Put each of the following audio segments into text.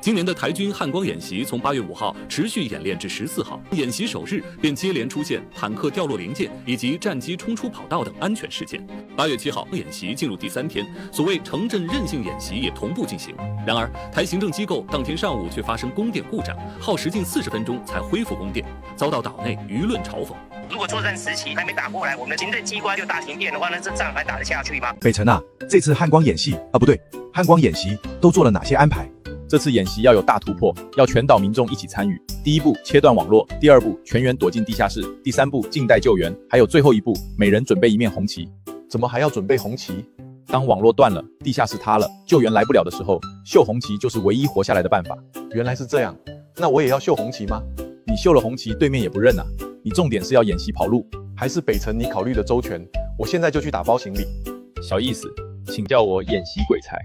今年的台军汉光演习从8月5号持续演练至14号，演习首日便接连出现坦克掉落零件以及战机冲出跑道等安全事件。8月7号，演习进入第3天，所谓城镇韧性演习也同步进行。然而，台行政机构当天上午却发生供电故障，耗时近40分钟才恢复供电，遭到岛内舆论嘲讽。如果作战时期还没打过来，我们的行政机关就大停电的话，那这仗还打得下去吗？北辰啊，这次汉光演习不对，汉光演习都做了哪些安排？这次演习要有大突破，要全岛民众一起参与。第一步，切断网络；第二步，全员躲进地下室；第三步，静待救援；还有最后一步，每人准备一面红旗。怎么还要准备红旗？当网络断了，地下室塌了，救援来不了的时候，秀红旗就是唯一活下来的办法。原来是这样，那我也要秀红旗吗？你秀了红旗，对面也不认啊。你重点是要演习跑路，还是北辰你考虑的周全？我现在就去打包行李。小意思，请叫我演习鬼才。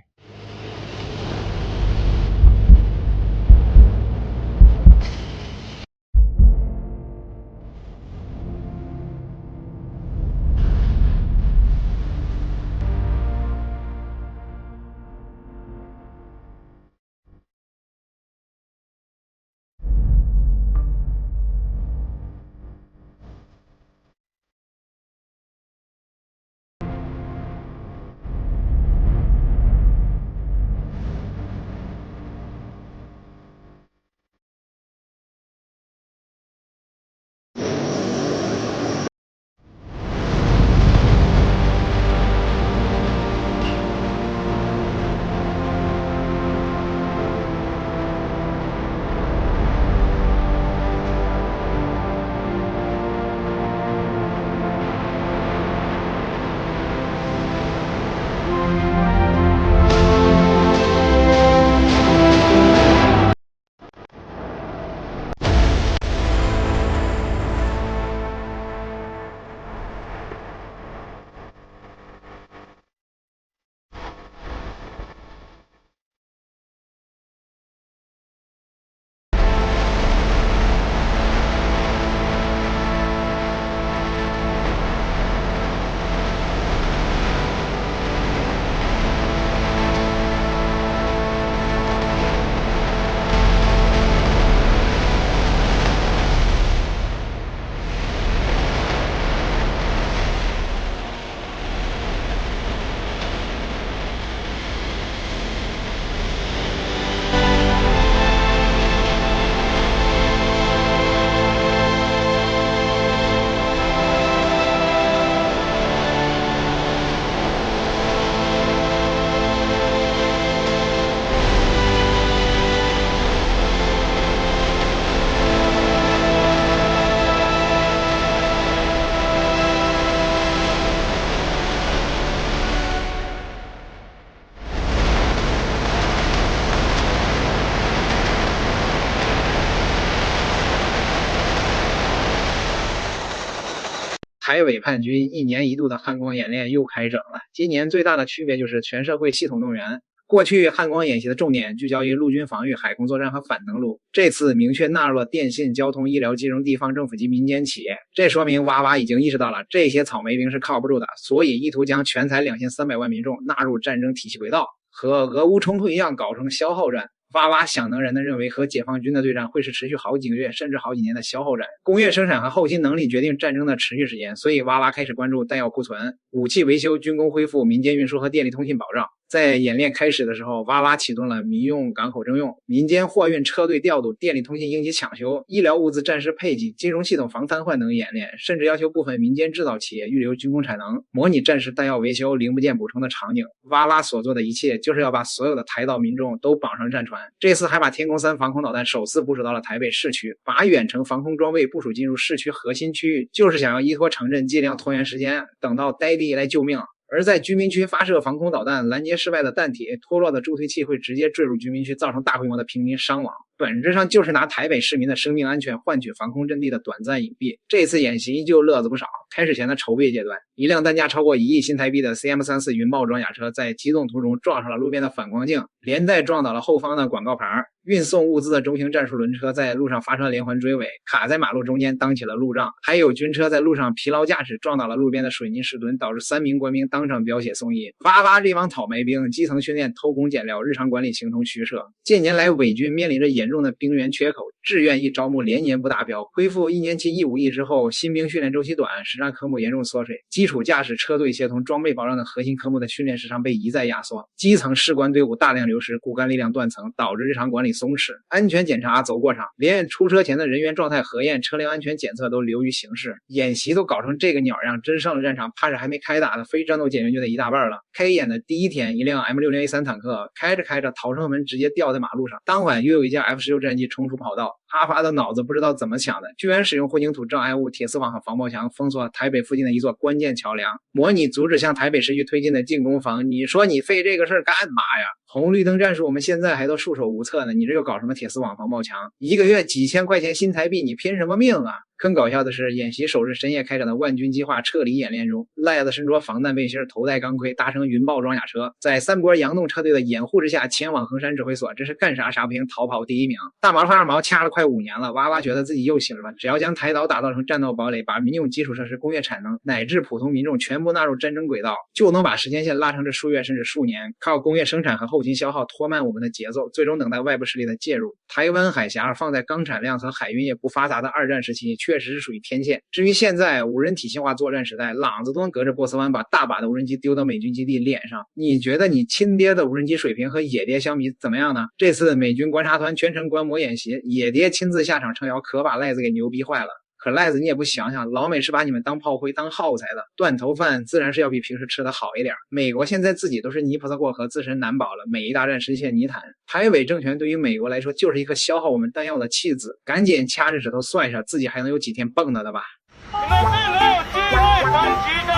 台委叛军1年1度的汉光演练又开整了。今年最大的区别就是全社会系统动员。过去汉光演习的重点聚焦于陆军防御、海空作战和反登陆，这次明确纳入了电信、交通、医疗、金融、地方政府及民间企业。这说明哇哇已经意识到了这些草莓兵是靠不住的，所以意图将全台2300万民众纳入战争体系轨道，和俄乌冲突一样搞成消耗战。哇哇想当然的认为和解放军的对战会是持续好几个月甚至好几年的消耗战，工业生产和后勤能力决定战争的持续时间，所以哇哇开始关注弹药库存、武器维修、军工恢复、民间运输和电力通信保障。在演练开始的时候，哇哇启动了民用港口征用、民间货运车队调度、电力通信应急抢修、医疗物资战时配给、金融系统防瘫痪等演练，甚至要求部分民间制造企业预留军工产能，模拟战时弹药维修、零部件补充的场景。哇哇所做的一切就是要把所有的台岛民众都绑上战船。这次还把天宫3防空导弹首次部署到了台北市区，把远程防空装备部署进入市区核心区域，就是想要依托城镇尽量拖延时间，等到呆地来救命。而在居民区发射防空导弹拦截室外的弹体，脱落的助推器会直接坠入居民区，造成大规模的平民伤亡。本质上就是拿台北市民的生命安全换取防空阵地的短暂隐蔽。这次演习依旧乐子不少。开始前的筹备阶段，一辆单价超过1亿新台币的 CM34 云豹装甲车在机动途中撞上了路边的反光镜，连带撞倒了后方的广告牌。运送物资的中型战术轮车在路上发生了连环追尾，卡在马路中间当起了路障。还有军车在路上疲劳驾驶撞倒了路边的水泥石墩，导致3名官兵当场飙血送医。发这帮讨霉兵，基层训练偷工减料，日常管理形同虚设。近年来伪军面临着严重的兵源缺口，志愿役招募连年不达标，恢复1年期义务役之后，新兵训练周期短，实战科目严重缩水，基础驾驶、车队协同、装备保障等核心科目的训练时长被一再压缩，基层士官队伍大量流失，骨干力量断层，导致日常管理松弛，安全检查走过场，连出车前的人员状态核验、车辆安全检测都流于形式。演习都搞成这个鸟样，真上了战场，怕是还没开打的非战斗减员就得一大半了。开演的第一天，一辆 M60A3 坦克开着逃生门直接掉在马路上，当晚又有一架 F-16战机冲出跑道。阿发的脑子不知道怎么想的，居然使用混凝土障碍物、铁丝网和防爆墙封锁台北附近的一座关键桥梁，模拟阻止向台北市区推进的进攻方。你说你费这个事儿干嘛呀？红绿灯战术我们现在还都束手无策呢，你这又搞什么铁丝网、防爆墙？一个月几千块钱新台币，你拼什么命啊？更搞笑的是，演习首日深夜开展的万军计划撤离演练中，赖子身着防弹背心，头戴钢盔，搭乘云豹装甲车，在3波佯动车队的掩护之下前往衡山指挥所，这是干啥啥不行，逃跑第1名。大毛和二毛掐了快5年了，哇哇觉得自己又醒了，只要将台岛打造成战斗堡垒，把民用基础设施、工业产能乃至普通民众全部纳入战争轨道，就能把时间线拉长至数月甚至数年，靠工业生产和后勤消耗拖慢我们的节奏，最终等待外部势力的介入。台湾海峡放在钢产量和海运业不发达的2战时期，确实是属于天堑。至于现在无人体系化作战时代，朗子都能隔着波斯湾把大把的无人机丢到美军基地脸上，你觉得你亲爹的无人机水平和野爹相比怎么样呢？这次美军观察团全程观摩演习，野爹亲自下场撑腰，可把赖子给牛逼坏了。可赖子你也不想想，老美是把你们当炮灰当耗材的，断头饭自然是要比平时吃的好一点。美国现在自己都是泥菩萨过河，自身难保了，每一大战深陷泥潭。台北政权对于美国来说就是一颗消耗我们弹药的弃子，赶紧掐着指头算一下自己还能有几天蹦跶的吧。我们是没有机会反击的，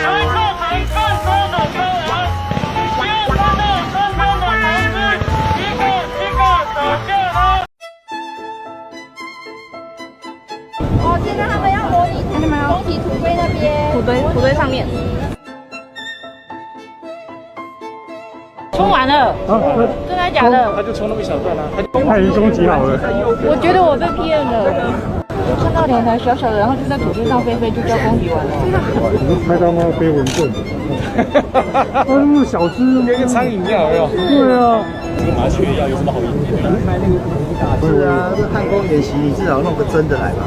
谁造成更多的伤亡？希望看到身边的同志一个走下来。哦，现在他们要模拟攻击土堆那边，土堆上面。冲完了，真的假的？他就冲那么一小段啊，他已经攻击好了。我觉得我被骗了。我看到2台小小的，然后就在土堆上飞，就叫攻击完了。你拍到那飞蚊症，那么小只，跟个苍蝇一样，有没有？对啊。这个麻雀药有什么好用的？是啊，这汉光演习你至少弄个真的来吧。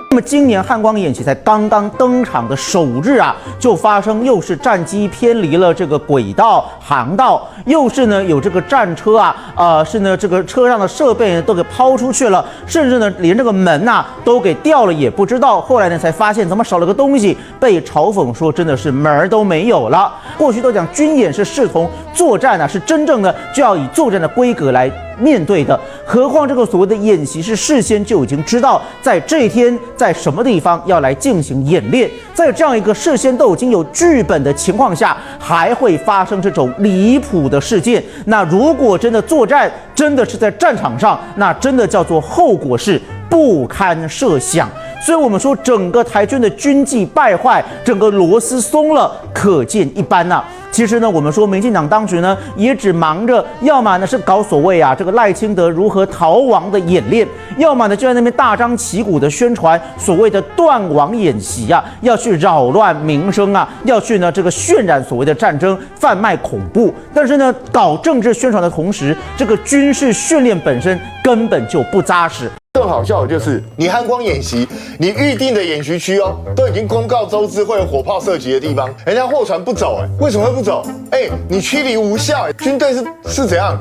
那么今年汉光演习才刚刚登场的首日啊，就发生又是战机偏离了这个轨道航道，又是呢有这个战车啊，是呢这个车上的设备都给抛出去了，甚至呢连这个门都给掉了也不知道。后来呢才发现怎么少了个东西，被嘲讽说真的是门儿都没有了。过去都讲军演是视同作战是真正的就要以作战的规格来面对的，何况这个所谓的演习是事先就已经知道在这一天在什么地方要来进行演练，在这样一个事先都已经有剧本的情况下，还会发生这种离谱的事件。那如果真的作战真的是在战场上，那真的叫做后果是不堪设想。所以我们说整个台军的军纪败坏，整个螺丝松了，可见一斑其实呢，我们说民进党当局呢，也只忙着要么呢是搞所谓这个赖清德如何逃亡的演练，要么呢就在那边大张旗鼓的宣传所谓的断网演习要去扰乱民生要去呢这个渲染所谓的战争，贩卖恐怖。但是呢，搞政治宣传的同时，这个军事训练本身根本就不扎实。更好笑的就是，你汉光演习，你预定的演习区都已经公告周知会有火炮射击的地方，人家货船不走为什么会不走？你驱离无效军队是怎样？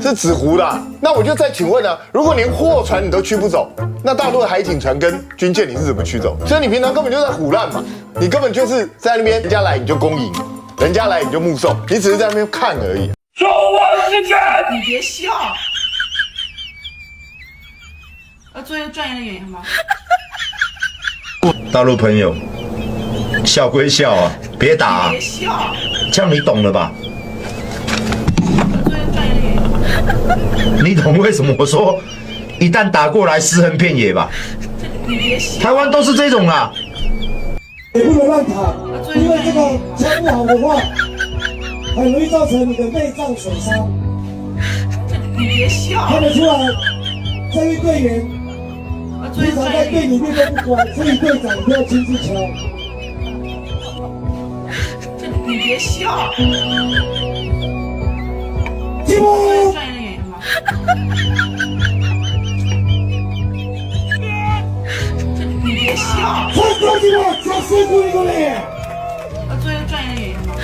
是纸糊的那我就再请问如果连货船你都驱不走，那大陆的海警船跟军舰你是怎么驱走？所以你平常根本就在唬烂嘛，你根本就是在那边人家来你就恭迎，人家来你就目送，你只是在那边看而已。说我是干，你别笑。做一个专业的演员吗？大陆朋友，笑归笑别打别笑，这样你懂了吧？做一个专业的演员吗？你懂懂为什么我说一旦打过来尸横遍野吧？台湾都是这种啦。也不能乱躺，因为这个枪不好的话，很容易造成你的内脏损伤。你别笑，看得出来，这位队员平常在队里面都不乖，所以队长一定要亲自敲。你别笑。进步。你别笑。快过去吧，加速度一个嘞。做一个专业的演员吗？